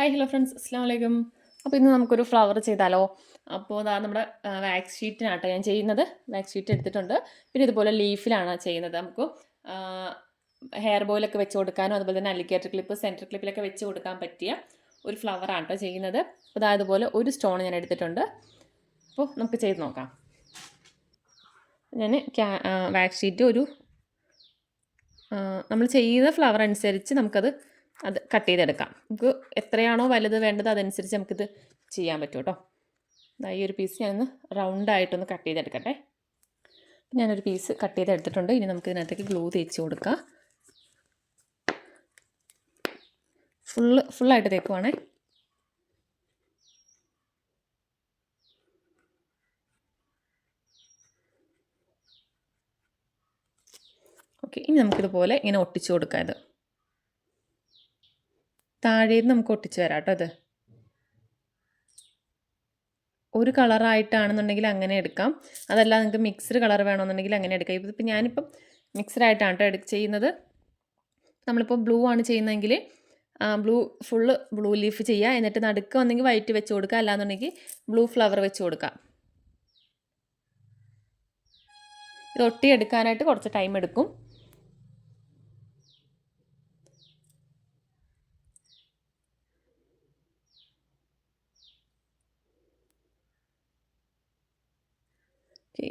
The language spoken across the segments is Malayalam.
ഹായ് ഹലോ ഫ്രണ്ട്സ്, അസ്സാം വലൈക്കും. അപ്പോൾ ഇന്ന് നമുക്കൊരു ഫ്ലവർ ചെയ്താലോ? അപ്പോൾ അതാ നമ്മുടെ വാക്സ് ഷീറ്റിനാട്ടോ ഞാൻ ചെയ്യുന്നത്. വാക്സ് ഷീറ്റ് എടുത്തിട്ടുണ്ട്. പിന്നെ ഇതുപോലെ ലീഫിലാണ് ചെയ്യുന്നത്. നമുക്ക് ഹെയർ ബോയിലൊക്കെ വെച്ച് കൊടുക്കാനും അതുപോലെ തന്നെ അലിഗേറ്റർ ക്ലിപ്പ്, സെൻറ്റർ ക്ലിപ്പിലൊക്കെ വെച്ച് കൊടുക്കാൻ പറ്റിയ ഒരു ഫ്ലവറാണ് കേട്ടോ ചെയ്യുന്നത്. അപ്പോൾ അതാ ഇതുപോലെ ഒരു സ്റ്റോൺ ഞാൻ എടുത്തിട്ടുണ്ട്. അപ്പോൾ നമുക്ക് ചെയ്ത് നോക്കാം. ഞാൻ വാക്സ് ഷീറ്റ് നമ്മൾ ചെയ്യുന്ന ഫ്ലവർ അനുസരിച്ച് നമുക്കത് കട്ട് ചെയ്തെടുക്കാം. നമുക്ക് എത്രയാണോ വലുത് വേണ്ടത് അതനുസരിച്ച് നമുക്കിത് ചെയ്യാൻ പറ്റും കേട്ടോ. ഈ ഒരു പീസ് ഞാനൊന്ന് റൗണ്ടായിട്ടൊന്ന് കട്ട് ചെയ്തെടുക്കട്ടെ. ഞാനൊരു പീസ് കട്ട് ചെയ്തെടുത്തിട്ടുണ്ട്. ഇനി നമുക്ക് ഇതിനകത്തേക്ക് ഗ്ലൂ തേച്ച് കൊടുക്കാം. ഫുള്ളായിട്ട് തേക്കുവാണേ. ഓക്കെ, ഇനി നമുക്കിതുപോലെ ഇങ്ങനെ ഒട്ടിച്ചു കൊടുക്കാം. ഇത് താഴേന്ന് നമുക്ക് ഒട്ടിച്ച് വരാം കേട്ടോ. ഇത് ഒരു കളറായിട്ടാണെന്നുണ്ടെങ്കിൽ അങ്ങനെ എടുക്കാം. അതല്ല നിങ്ങൾക്ക് മിക്സ്ഡ് കളർ വേണമെന്നുണ്ടെങ്കിൽ അങ്ങനെ എടുക്കാം. ഇതിപ്പോൾ ഞാനിപ്പം മിക്സ്ഡ് ആയിട്ടാണ് കേട്ടോ ചെയ്യുന്നത്. നമ്മളിപ്പോൾ ബ്ലൂ ആണ് ചെയ്യുന്നതെങ്കിൽ ബ്ലൂ ലീഫ് ചെയ്യുക. എന്നിട്ട് നടുക്ക് വന്നെങ്കിൽ വൈറ്റ് വെച്ച് കൊടുക്കുക, അല്ലാന്നുണ്ടെങ്കിൽ ബ്ലൂ ഫ്ലവർ വെച്ച് കൊടുക്കാം. ഇത് ഒട്ടിയെടുക്കാനായിട്ട് കുറച്ച് ടൈം എടുക്കും.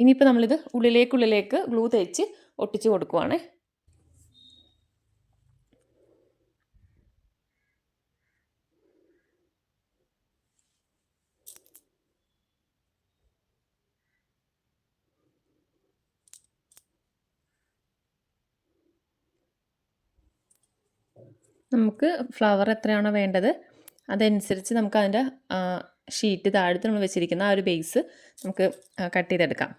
ഇനിയിപ്പോൾ നമ്മളിത് ഉള്ളിലേക്ക് ഗ്ലൂ തേച്ച് ഒട്ടിച്ച് കൊടുക്കുവാണ്. നമുക്ക് ഫ്ലവർ എത്രയാണോ വേണ്ടത് അതനുസരിച്ച് നമുക്ക് അതിൻ്റെ ഷീറ്റ് താഴത്ത് നമ്മൾ വെച്ചിരിക്കുന്ന ആ ഒരു ബേസ് നമുക്ക് കട്ട് ചെയ്തെടുക്കാം.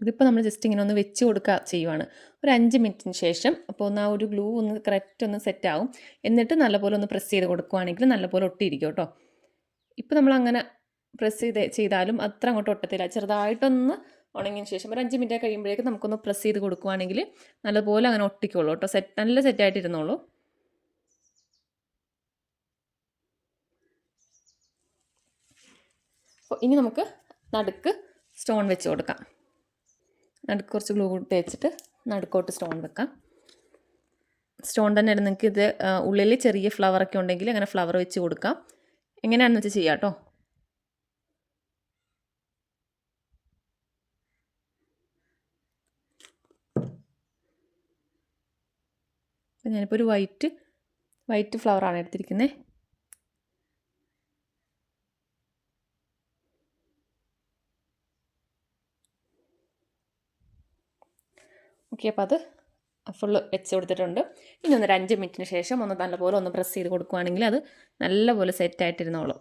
ഇതിപ്പോൾ നമ്മൾ ജസ്റ്റ് ഇങ്ങനെ ഒന്ന് വെച്ച് കൊടുക്കുക ചെയ്യുവാണ്. ഒരു 5 മിനിറ്റിന് ശേഷം അപ്പോൾ ഒന്ന് ആ ഒരു ഗ്ലൂ ഒന്ന് കറക്റ്റ് ഒന്ന് സെറ്റ് ആവും. എന്നിട്ട് നല്ലപോലെ ഒന്ന് പ്രസ് ചെയ്ത് കൊടുക്കുകയാണെങ്കിൽ നല്ലപോലെ ഒട്ടിയിരിക്കും കേട്ടോ. ഇപ്പോൾ നമ്മളങ്ങനെ പ്രസ് ചെയ്താലും അത്ര അങ്ങോട്ട് ഒട്ടത്തില്ല. ചെറുതായിട്ടൊന്ന് ഉണങ്ങിയതിന് ശേഷം ഒരു 5 മിനിറ്റ് കഴിയുമ്പോഴേക്കും നമുക്കൊന്ന് പ്രസ് ചെയ്ത് കൊടുക്കുകയാണെങ്കിൽ നല്ലപോലെ അങ്ങനെ ഒട്ടിക്കുള്ളൂ കേട്ടോ. നല്ല സെറ്റായിട്ടിരുന്നോളൂ. അപ്പോൾ ഇനി നമുക്ക് നടുക്ക് സ്റ്റോൺ വെച്ച് കൊടുക്കാം. നടുക്ക് കുറച്ച് ഗ്ലൂ തേച്ചിട്ട് നടുക്കോട്ട് സ്റ്റോൺ വെക്കാം. സ്റ്റോൺ തന്നെ നിങ്ങൾക്ക് ഇത് ഉള്ളിൽ ചെറിയ ഫ്ലവറൊക്കെ ഉണ്ടെങ്കിൽ അങ്ങനെ ഫ്ലവർ വെച്ച് കൊടുക്കാം. എങ്ങനെയാണെന്ന് വെച്ചാൽ ചെയ്യാം കേട്ടോ. അപ്പോൾ ഞാനിപ്പോൾ ഒരു വൈറ്റ് ഫ്ലവറാണ് എടുത്തിരിക്കുന്നത്. ഓക്കെ, അപ്പോൾ അത് ഫുള്ള് വെച്ച് കൊടുത്തിട്ടുണ്ട്. ഇനി ഒരു 5 മിനിറ്റിന് ശേഷം ഒന്ന് നല്ലപോലെ ഒന്ന് പ്രസ് ചെയ്ത് കൊടുക്കുകയാണെങ്കിൽ അത് നല്ലപോലെ സെറ്റായിട്ടിരുന്നോളും.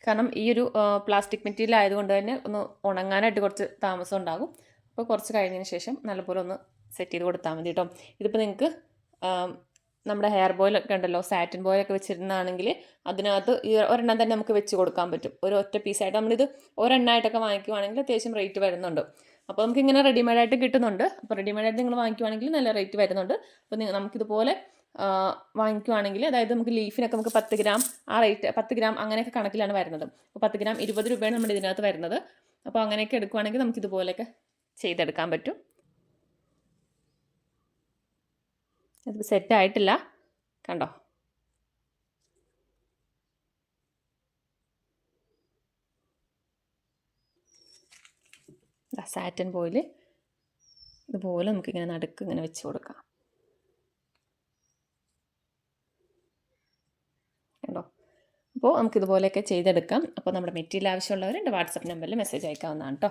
കാരണം ഈ ഒരു പ്ലാസ്റ്റിക് മെറ്റീരിയൽ ആയതുകൊണ്ട് തന്നെ ഒന്ന് ഉണങ്ങാനായിട്ട് കുറച്ച് താമസം ഉണ്ടാകും. അപ്പോൾ കുറച്ച് കഴിഞ്ഞതിന് ശേഷം നല്ലപോലെ ഒന്ന് സെറ്റ് ചെയ്ത് കൊടുത്താൽ മതി കേട്ടോ. ഇതിപ്പോൾ നിങ്ങൾക്ക് നമ്മുടെ ഹെയർ ബോയിലൊക്കെ ഉണ്ടല്ലോ, സാറ്റിൻ ബോയിലൊക്കെ വെച്ചിരുന്നാണെങ്കിൽ അതിനകത്ത് ഈ ഒരെണ്ണം തന്നെ നമുക്ക് വെച്ച് കൊടുക്കാൻ പറ്റും. ഒരു ഒറ്റ പീസായിട്ട് നമ്മളിത് ഒരെണ്ണമായിട്ടൊക്കെ വാങ്ങിക്കുവാണെങ്കിൽ അത്യാവശ്യം റേറ്റ് വരുന്നുണ്ട്. അപ്പോൾ നമുക്കിങ്ങനെ റെഡിമെയ്ഡായിട്ട് കിട്ടുന്നുണ്ട്. അപ്പോൾ റെഡിമെയ്ഡായിട്ട് നിങ്ങൾ വാങ്ങിക്കുവാണെങ്കിൽ നല്ല റേറ്റ് വരുന്നുണ്ട്. അപ്പോൾ നമുക്കിതുപോലെ വാങ്ങിക്കുവാണെങ്കിൽ, അതായത് നമുക്ക് ലീഫിനൊക്കെ നമുക്ക് 10 ഗ്രാം ആ റേറ്റ് 10 ഗ്രാം അങ്ങനെയൊക്കെ കണക്കിലാണ് വരുന്നത്. അപ്പോൾ 10 ഗ്രാം 20 രൂപയാണ് നമ്മുടെ ഇതിനകത്ത് വരുന്നത്. അപ്പോൾ അങ്ങനെയൊക്കെ എടുക്കുവാണെങ്കിൽ നമുക്കിതുപോലെയൊക്കെ ചെയ്തെടുക്കാൻ പറ്റും. ഇത് സെറ്റായിട്ടില്ല കണ്ടോ. സാറ്റൻ ബോയിൽ ഇതുപോലെ നമുക്കിങ്ങനെ നടുക്ക് ഇങ്ങനെ വെച്ച് കൊടുക്കാം കണ്ടോ. അപ്പോൾ നമുക്കിതുപോലെയൊക്കെ ചെയ്തെടുക്കാം. അപ്പോൾ നമ്മുടെ മെറ്റീരിയൽ ആവശ്യമുള്ളവർ എൻ്റെ വാട്സപ്പ് നമ്പറിൽ മെസ്സേജ് അയക്കാവുന്നതാണ് കേട്ടോ.